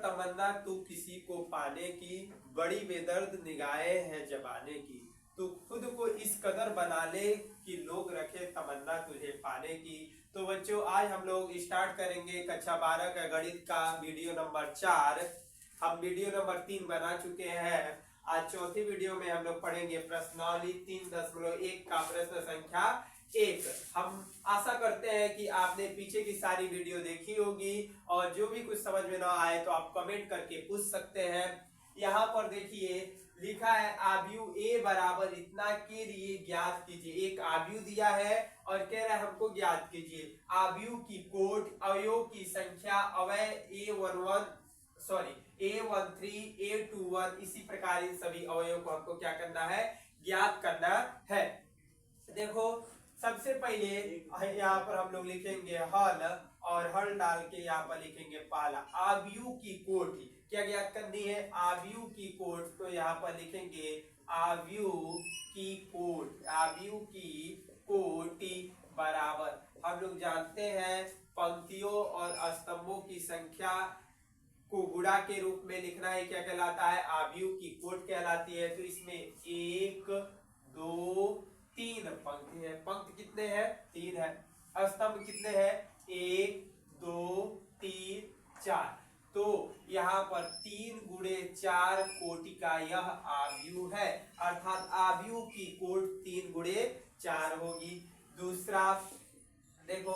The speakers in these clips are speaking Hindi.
तमन्ना तू किसी को पाने की, बड़ी बेदर्द निगाहें हैं जबाने की। तू खुद को इस कदर बना ले कि लोग रखे तमन्ना तुझे पाने की। तो बच्चों आज हम लोग स्टार्ट करेंगे कक्षा 12 का गणित का वीडियो नंबर 4। हम वीडियो नंबर 3 बना चुके हैं। आज चौथी वीडियो में हम लोग पढ़ेंगे प्रश्नावली 3.1 का प्रश्न संख्या 1। हम आशा करते हैं कि आपने पीछे की सारी वीडियो देखी होगी और जो भी कुछ समझ में ना आए तो आप कमेंट करके पूछ सकते हैं। यहाँ पर देखिए लिखा है आव्यूह ए बराबर इतना के लिए ज्ञात कीजिए। एक आव्यूह दिया है और कह रहा है हमको ज्ञात कीजिए आव्यूह की कोटि, अवयवों की संख्या, अवयव A13 A21 इसी प्रकार इन सभी अवयवों को हमको क्या करना है, ज्ञात करना है। देखो सबसे पहले यहाँ पर हम लोग लिखेंगे हल और हल डाल के यहाँ पर लिखेंगे पहला आव्यूह की कोटि। क्या ज्ञात करनी है, आव्यूह की कोटि। तो यहाँ पर लिखेंगे आव्यूह की कोटि, आव्यूह की कोटि बराबर हम लोग जानते हैं पंक्तियों और स्तंभों की संख्या को गुणा के रूप में लिखना है, क्या कहलाता है, आव्यूह की कोटि कहलाती है। तो इसमें 1 2 3 पंक्ति है। पंक्ति कितने हैं, 3 है। स्तंभ कितने हैं, 1 2 3 4। तो यहाँ पर 3 गुणे 4 कोटि का यह आव्यूह है, अर्थात आव्यूह की कोटि 3 गुणे 4 होगी। दूसरा देखो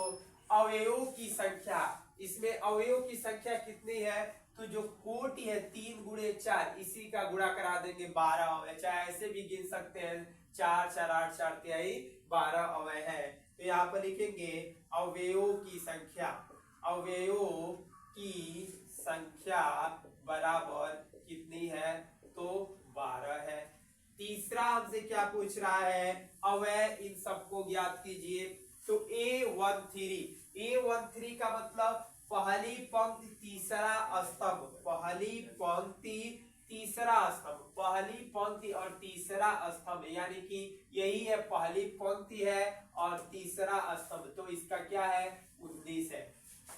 अवयवों की संख्या, इसमें अवयवों की संख्या कितनी है, तो जो कोटि है 3 गुणे 4 इसी का गुणा करा देंगे 12 अवयव। चाहे ऐसे भी गिन सकते हैं 4 4 8 4 तिहाई 12 अवयव है। तो यहाँ पर लिखेंगे अवयवों की संख्या, अवयवों की संख्या बराबर कितनी है, तो 12 है। तीसरा हमसे क्या पूछ रहा है, अवयव इन सबको ज्ञात कीजिए। तो A13 का मतलब पहली पंक्ति तीसरा स्तंभ, पहली पंक्ति तीसरा स्तंभ, पहली पंक्ति और तीसरा स्तंभ, यानी कि यही है पहली पंक्ति है और तीसरा स्तंभ। तो इसका क्या है, 19 है।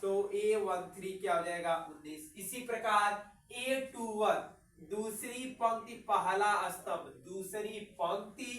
तो A13 क्या हो जाएगा, 19। इसी प्रकार A21 दूसरी पंक्ति पहला स्तंभ, दूसरी पंक्ति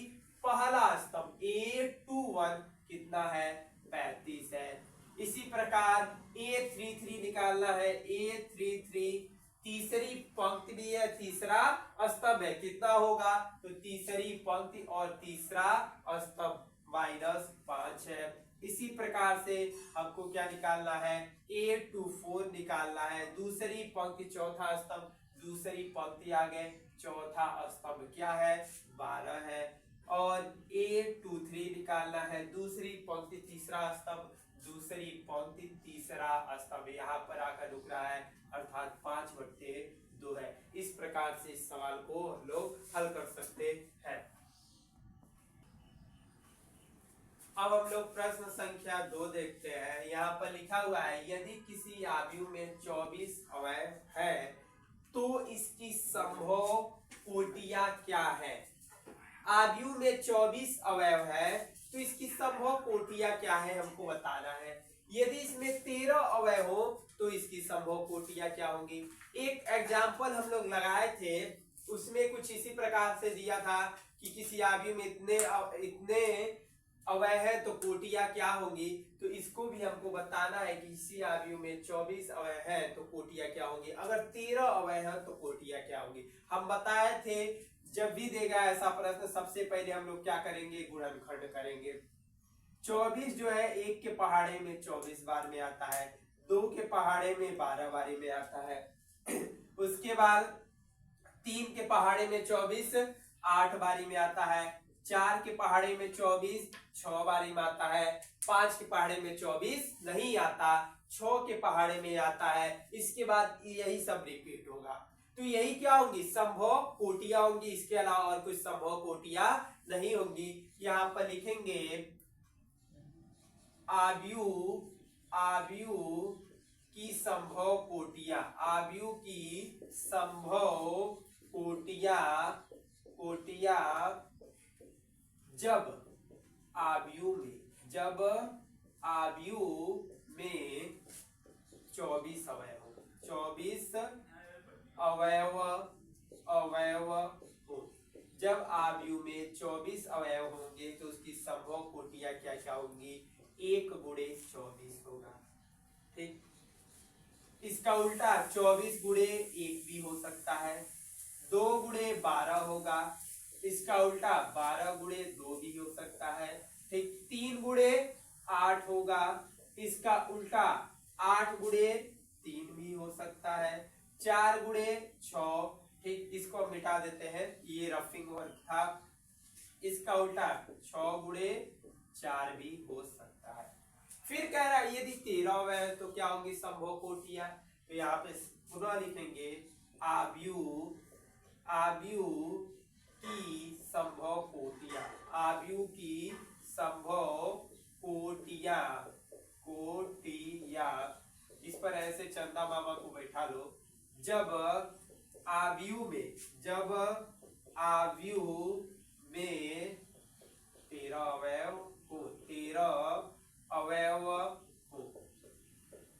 पहला स्तंभ, A21 कितना है, 35 है। इसी प्रकार A33 निकालना है, A33 तीसरी पंक्ति भी है, तीसरा स्तंभ है, कितना होगा, तो तीसरी पंक्ति और तीसरा स्तंभ -5 है। इसी प्रकार से हमको क्या निकालना है, A24 निकालना है, दूसरी पंक्ति चौथा स्तंभ, दूसरी पंक्ति आ गए चौथा स्तंभ, क्या है, 12 है। और A23 निकालना है, दूसरी पंक्ति तीसरा स्तंभ, दूसरी पंक्ति तीसरा स्तंभ, यहाँ पर आकर रुक रहा है, अर्थात 5/2 है। इस प्रकार से इस सवाल को हम लोग हल कर सकते हैं। अब हम लोग प्रश्न संख्या 2 देखते हैं। यहाँ पर लिखा हुआ है यदि किसी आव्यूह में 24 अवयव है तो इसकी संभव कोटियां क्या है। आव्यूह में 24 अवयव है तो इसकी संभव कोटियां क्या है, हमको बताना है। यदि इसमें 13 अवयव हो तो इसकी संभव कोटियां क्या होंगी। एक एग्जाम्पल हम लोग लगाए थे, उसमें कुछ इसी प्रकार से दिया था कि किसी आव्यूह में इतने अवयव है तो कोटियां क्या होंगी। तो इसको भी हमको बताना है कि इसी आव्यूह में 24 अवयव है तो कोटियां क्या होंगी। अगर 13 अवयव है तो कोटियां क्या होंगी। हम बताए थे जब भी देगा ऐसा प्रश्न सबसे पहले हम लोग क्या करेंगे, गुणनखंड करेंगे। 24 जो है 1 के पहाड़े में 24 बार में आता है, 2 के पहाड़े में 12 बारी में आता है, उसके बाद 3 के पहाड़े में 24 8 बारी में आता है, 4 के पहाड़े में 24 6 बारी में आता है, 5 के पहाड़े में 24 नहीं आता, 6 के पहाड़े में आता है। इसके बाद यही सब रिपीट होगा। तो यही क्या होंगी, संभव कोटियां होंगी, इसके अलावा और कुछ संभव कोटियां नहीं होंगी। यहाँ पर लिखेंगे आव्यूह की संभव कोटियां, आव्यूह की संभव कोटियां जब आव्यूह में 24 अवयव हो, 24 अवयव अवयव हो। जब आव्यूह में 24 अवयव होंगे तो उसकी संभव कोटियां क्या क्या होंगी? 1 गुणे 24 होगा। ठीक, इसका उल्टा 24 गुणे 1 भी हो सकता है, 2 गुणे 12 होगा, इसका उल्टा 12 गुणे 2 भी हो सकता है। ठीक, 3 गुणे 8 होगा, इसका उल्टा 8 गुणे 3 भी हो सकता है, 4 गुणे 6। ठीक, इसको मिटा देते हैं, ये रफिंग वर्क था। इसका उल्टा 6 गुणे 4 भी हो सकता है। फिर कह रहा है यदि 13 अवयव तो क्या होंगी संभव कोटियां? तो यहाँ पे पुनः लिखेंगे आव्यूह आव्यूह की संभव कोटियां, आव्यूह की संभव कोटियां कोटियां। इस पर ऐसे चंदा मामा को बैठा लो। जब आव्यूह में 13 अवयव हो, 13 अवयव हो,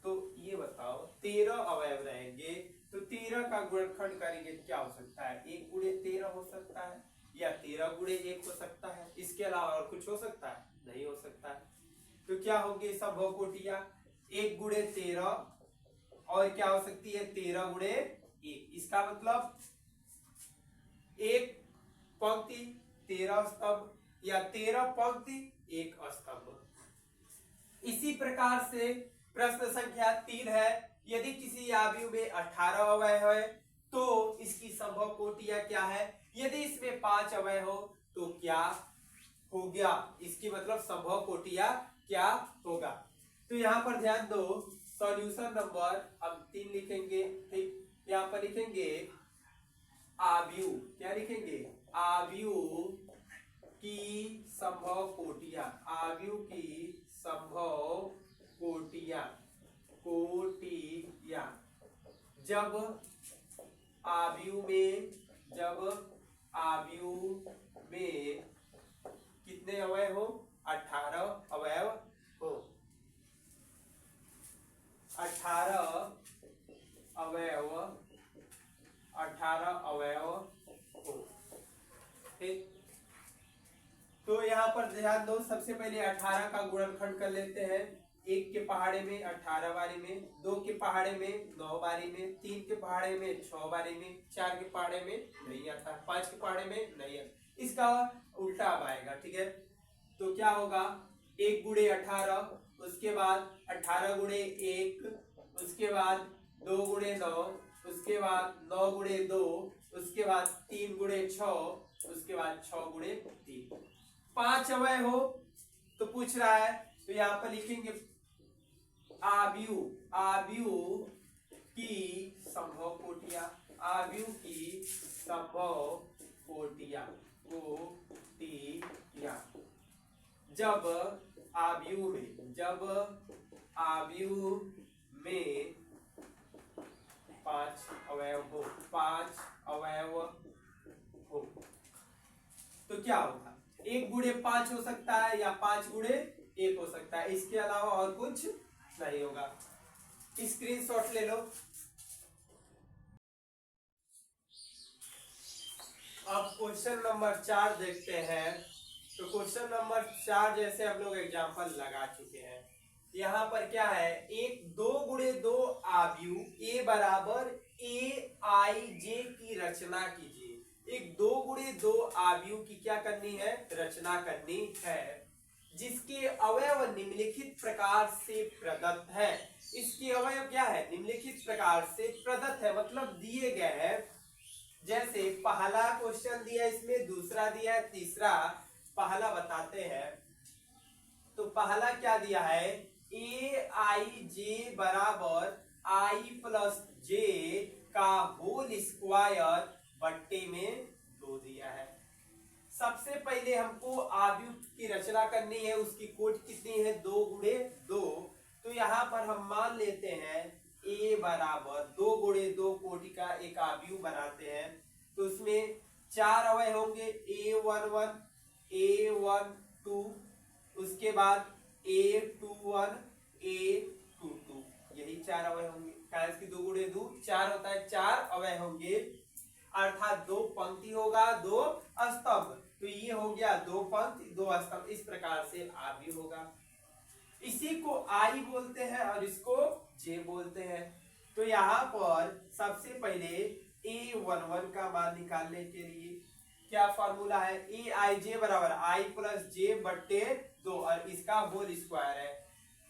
तो ये बताओ 13 अवयव रहेंगे तो 13 का गुणनखंड करेंगे क्या हो सकता है? 1 गुणे 13 हो सकता है, या 13 गुणे 1 हो सकता है। इसके अलावा और कुछ हो सकता है? नहीं हो सकता है। तो क्या होगी संभव कोटियां? 1 गुणे 13, और क्या हो सकती है? 13 गुणे 1। इसका मतलब एक पंक्ति 13 स्तंभ, या 13 पंक्ति 1 स्तंभ। इसी प्रकार से प्रश्न संख्या 3 है, यदि किसी आव्यूह में 18 अवयव है तो इसकी संभव कोटियां क्या है? यदि इसमें 5 अवयव हो तो क्या हो गया? इसकी मतलब संभव कोटियां क्या होगा? तो यहाँ पर ध्यान दो, सॉल्यूशन नंबर हम 3 लिखेंगे। ठीक, यहाँ पर लिखेंगे आव्यूह, क्या लिखेंगे? आव्यूह की संभव कोटियां, आव्यूह की संभव कोटियां कोटियां। जब आव्यूह में कितने अवयव हो? 18 अवयव हो, 18 अवयव हो। ठीक, तो यहाँ पर ध्यान दो, सबसे पहले 18 का गुणनखंड कर लेते हैं। 1 के पहाड़े में 18 बारी में, 2 के पहाड़े में 9 बारी में, 3 के पहाड़े में 6 बारी में, 4 के पहाड़े में नहीं आता, 5 के पहाड़े में नहीं आता। इसका उल्टा अब आएगा। ठीक है, तो क्या होगा? 1 गुणे 18, उसके बाद 18 गुणे 1, उसके बाद 2 गुणे 9, उसके बाद 9 गुणे 2, उसके बाद 3 गुणे 6, उसके बाद 6 गुणे 3। 5 अवयव हो तो पूछ रहा है, तो यहाँ पर लिखेंगे आव्यूह की संभव कोटियां, आव्यूह की संभव कोटियां। जब आव्यूह में 5 अवयव हो, 5 अवयव हो तो क्या होगा? 1 गुणे 5 हो सकता है, या 5 गुणे 1 हो सकता है। इसके अलावा और कुछ नहीं होगा। स्क्रीनशॉट ले लो। अब क्वेश्चन नंबर 4 देखते हैं। तो क्वेश्चन नंबर 4 जैसे हम लोग एग्जाम्पल लगा चुके हैं, यहाँ पर क्या है? 2 गुणे 2 आव्यूह ए बराबर ए आई जे की रचना कीजिए। एक 2 गुणे 2 आव्यूह की क्या करनी है? रचना करनी है, जिसके अवयव निम्नलिखित प्रकार से प्रदत्त है। इसके अवयव क्या है? निम्नलिखित प्रकार से प्रदत्त है, मतलब दिए गए हैं। जैसे पहला क्वेश्चन दिया, इसमें दूसरा दिया है, तीसरा। पहला बताते हैं, तो पहला क्या दिया है? ए आई जे बराबर आई प्लस जे का होल स्क्वायर बट्टे में 2 दिया है। सबसे पहले हमको आव्यूह की रचना करनी है, उसकी कोटि कितनी है? 2 गुणे 2। तो यहाँ पर हम मान लेते हैं ए बराबर 2 गुणे 2 कोटि का एक आव्यूह बनाते हैं, तो उसमें 4 अवयव होंगे, A11, A12, उसके बाद A21, A22, यही 4 अवयव होंगे। क्या इसकी 2 गुणे 2 4 होता है, 4 अवयव होंगे अर्थात 2 पंक्ति होगा 2 स्तंभ। तो ये हो गया 2 पंक्ति 2 स्तंभ, इस प्रकार से आदि होगा। इसी को आई बोलते हैं और इसको जे बोलते हैं। तो यहाँ पर सबसे पहले a11 का मान निकालने के लिए क्या फॉर्मूला है, ए आई जे बराबर आई प्लस जे बट्टे 2 और इसका होल स्क्वायर है।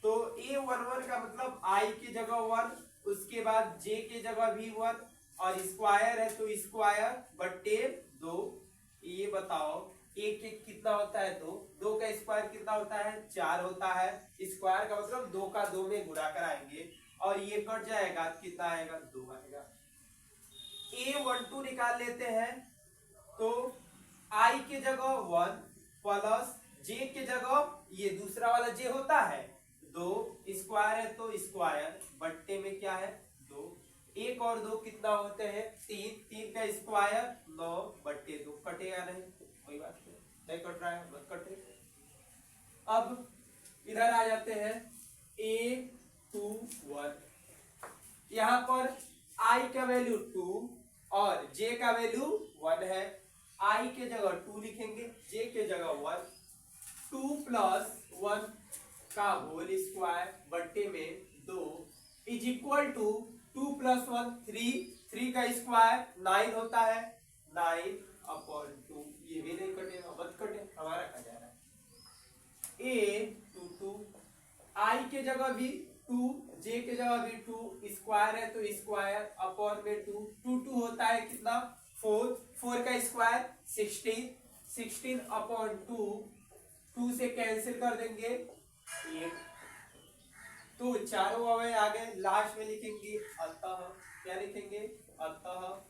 तो a11 का मतलब आई की जगह 1, उसके बाद जे की जगह भी 1 और स्क्वायर है तो स्क्वायर बट्टे 2। ये बताओ एक एक कितना होता है 2, 2 का स्क्वायर कितना होता है 4 होता है, स्क्वायर का मतलब 2 का 2 में गुणा कराएंगे और ये कट जाएगा, कितना आएगा 2 आएगा। a12 निकाल लेते हैं तो i के जगह 1 प्लस j के जगह ये दूसरा वाला j होता है 2, स्क्वायर है तो स्क्वायर बट्टे में क्या है 2, 1 और 2 कितना होते हैं 3, 3 का स्क्वायर 9 बट्टे 2, कटेगा नहीं, कोई बात नहीं कट रहा है मत कटे। अब इधर आ जाते हैं a21, यहाँ पर i का वैल्यू 2 और j का वैल्यू 1 है। i के जगह 2 लिखेंगे, j के जगह 1, 2 प्लस 1 का होल स्क्वायर बट्टे में 2 इज इक्वल टू 2 प्लस 1 3, 3 का स्क्वायर 9 होता है, 9 अपॉन 2, ये भी नहीं कटेगा मत कटे, हमारा कहा जा रहा है। a22 i के जगह भी 2, j के जगह भी 2, स्क्वायर है तो स्क्वायर अपॉन में 2, 2 2 होता है कितना 4, 4 का स्क्वायर 16, 16 अपॉन 2, 2 से कैंसिल कर देंगे 1, तो चारों अवयव आ गए। लास्ट में लिखेंगे अतः, क्या लिखेंगे अतः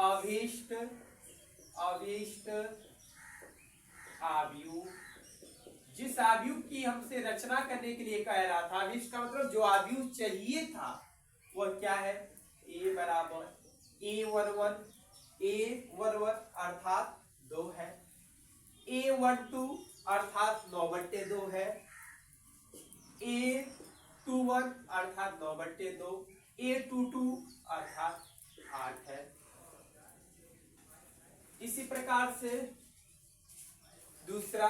अभीष्ट अभीष्ट आव्यूह, जिस आव्यूह की हमसे रचना करने के लिए कह रहा था, अभीष्ट का मतलब जो आव्यूह चाहिए था वह क्या है, a बराबर a11, a11 अर्थात 2 है, a12 अर्थात 9/2 है, a21 अर्थात 9/2, a22 अर्थात 8 है। इसी प्रकार से दूसरा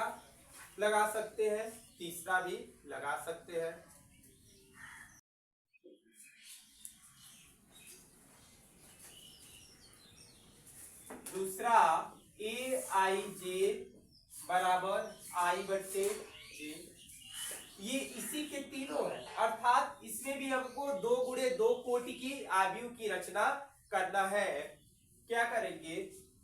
लगा सकते हैं, तीसरा भी लगा सकते हैं। दूसरा ए आई जे बराबर आई बट्टे जे, ये इसी के तीनों है, अर्थात इसमें भी हमको 2 गुणे 2 कोटि की आव्यूह की रचना करना है। क्या करेंगे,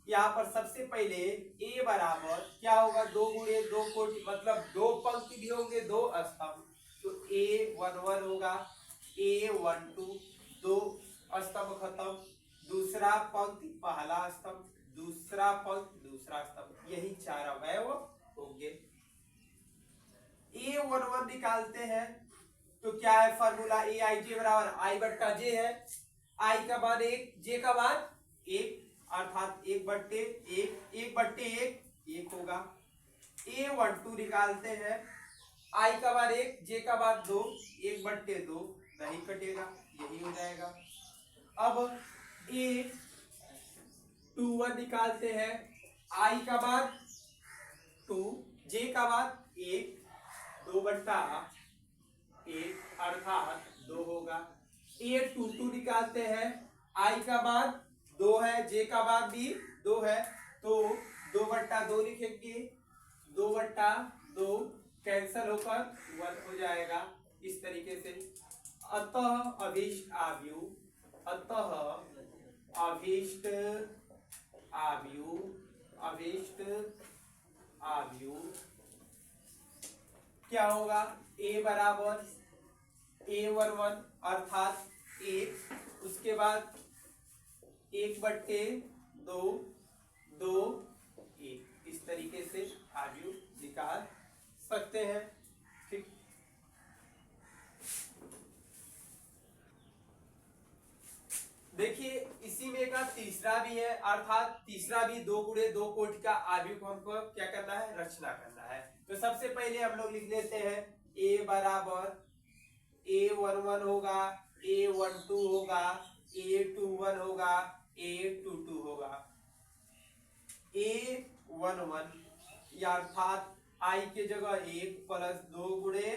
यहाँ पर सबसे पहले a बराबर क्या होगा 2 गुणे 2 कोटि मतलब 2 पंक्ति भी होंगे 2 स्तंभ, तो a11 होगा, a12 2 स्तंभ खत्म, दूसरा पंक्ति पहला स्तंभ, दूसरा पंक्ति दूसरा स्तंभ, यही 4 अवयव होंगे। a11 निकालते हैं तो क्या है फॉर्मूला, ए आई जे बराबर आई बट्टा जे है, आई का मान 1, जे का मान 1 अर्थात 1/1, 1/1 होगा। a12 निकालते हैं, आई का मान 1, जे का मान 2, 1/2 नहीं कटेगा, यही हो जाएगा। अब a21 निकालते हैं, आई का मान 2, जे का मान 1, 2/1 अर्थात 2 होगा। a22 निकालते हैं, आई का मान 2 है, जे का मान भी 2 है, तो 2/2 लिखेंगे, 2/2 कैंसल होकर 1 हो जाएगा। इस तरीके से अतः अभीष्ट आव्यूह, अतः अभीष्ट आव्यूह, अभीष्ट आव्यूह क्या होगा, a बराबर a11 अर्थात 1, उसके बाद 1/2 2 1, इस तरीके से आव्यूह निकाल सकते हैं। ठीक, देखिए इसी में का तीसरा भी है, अर्थात तीसरा भी 2 गुणे 2 कोटि का आव्यूह को हमको क्या करना है, रचना करना है। तो सबसे पहले हम लोग लिख लेते हैं a बराबर a11 होगा, A12 होगा, A21 होगा, A22 होगा। A11 या अर्थात I के जगह 1 प्लस 2 गुणे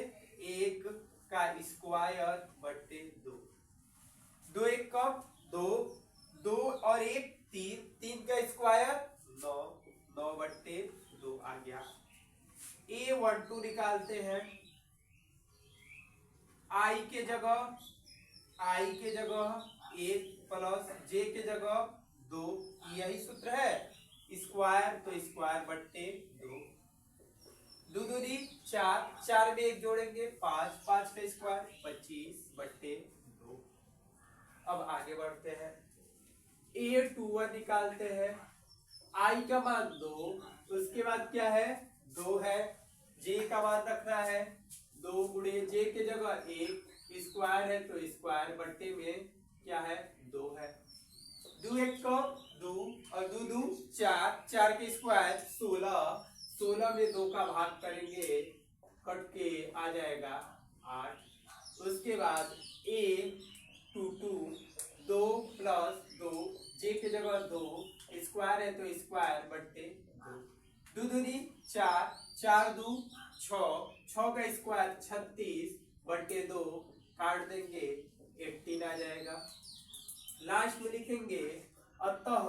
1 का स्क्वायर बट्टे 2। 2 1 कम 2, 2 और 1 3, 3 का स्क्वायर 9, 9 बट्टे 2 आ गया। A12 निकालते हैं। I के जगह 1 प्लस J के जगह 2, यही सूत्र है। स्क्वायर तो स्क्वायर बट्टे 2, 2 दूनी 4, 4 में 1 जोड़ेंगे 5, 5 का स्क्वायर 25 बट्टे 2। अब आगे बढ़ते हैं। A21 निकालते हैं। I का मान 2, उसके बाद क्या है 2 है। J का मान रखना है 2 गुणे J के जगह 1, स्क्वायर है तो स्क्वायर बट्टे में क्या है 2 है। 2 1 को 2 और 2 2 4, 4 के स्क्वायर 16, 16 में 2 का भाग करेंगे कट के आ जाएगा 8। उसके बाद A22 2 प्लस 2 J के जगह 2, स्क्वायर है तो स्क्वायर बट्टे 2, 2 दूनी 4, 4 2 6, 6 का स्क्वायर 36 बट्टे 2, काट देंगे 18 आ जाएगा। लास्ट में लिखेंगे अतः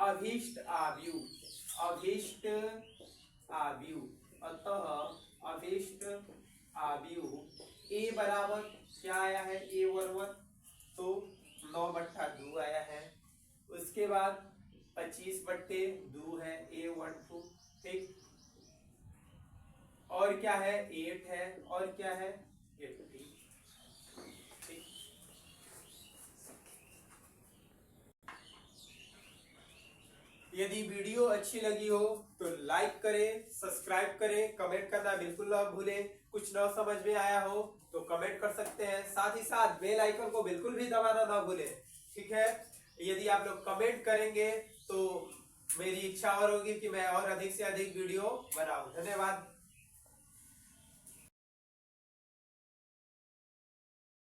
अभीष्ट आव्यूह, अभीष्ट आव्यूह, अतः अभीष्ट आव्यूह A बराबर क्या आया है A11 तो 9 बट्टा 2 आया है। उसके बाद 25 बट्टे 2 है A12, ठीक। और क्या है 8 है और क्या है 80, ठीक। यदि वीडियो अच्छी लगी हो तो लाइक करें, सब्सक्राइब करें, कमेंट करना बिल्कुल ना भूलें। कुछ ना समझ में आया हो तो कमेंट कर सकते हैं। साथ ही साथ बेल आइकन को बिल्कुल भी दबाना ना भूलें, ठीक है। यदि आप लोग कमेंट करेंगे तो मेरी इच्छा और होगी कि मैं और अधिक से अधिक वीडियो बनाऊं। धन्यवाद।